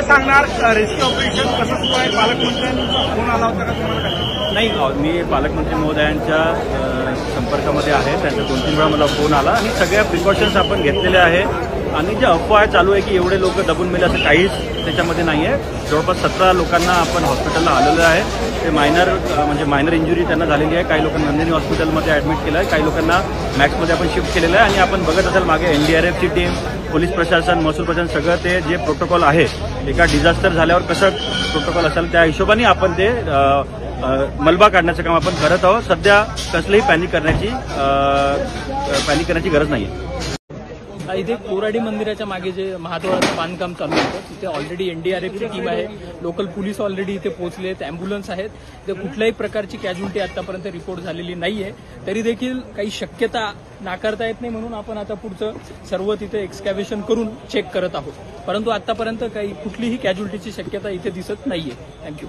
सांगणार rescue operation कसं सुरू आहे? पालकमंत्र्यांचा फोन आला होता का तुम्हाला? नाही, मी पालकमंत्री महोदयांच्या संपर्कामध्ये आहे. त्यांचा 2-3 वेळा मला फोन आला आणि सगळ्या प्रिकॉशन्स आपण घेतलेल्या आहे. आणि जे अफवा चालू आहे की एवढे लोक दबून मेले असं काहीच त्याच्यामध्ये नाही आहे. जवळपास 17 लोकांना आपण हॉस्पिटलला आलेलं आहे. ते मायनर इंजुरी त्यांना झालेली आहे. काही लोकांना नंदिनी हॉस्पिटलमध्ये ॲडमिट केलं आहे, काही लोकांना मॅक्समध्ये आपण शिफ्ट केलेलं आहे. आणि आपण बघत असाल मागे NDRFची टीम, पोलीस प्रशासन, महसूल प्रशासन सगळं ते जे प्रोटोकॉल आहे एका डिझास्टर झाल्यावर कसं प्रोटोकॉल असेल त्या हिशोबाने आपण ते मलबा काढण्याचं काम आपण करत आहोत. सध्या कसलीही पॅनिक करण्याची गरज नाही आहे. इथे कोराडी मंदिराच्या मागे जे महाद्वाराचं बांधकाम चालू होतं तिथे ऑलरेडी NDRFची टीम आहे, लोकल पोलीस ऑलरेडी इथे पोहोचले आहेत, अँब्युलन्स आहेत. ते कुठल्याही प्रकारची कॅज्युलिटी आतापर्यंत रिपोर्ट झालेली नाहीये. तरी देखील काही शक्यता नाकारता येत नाही म्हणून आपण आता पुढचं सर्व तिथे एक्सकॅव्हेशन करून चेक करत आहोत. परंतु आतापर्यंत काही कुठलीही कॅज्युलिटीची शक्यता इथे दिसत नाहीये. थँक्यू.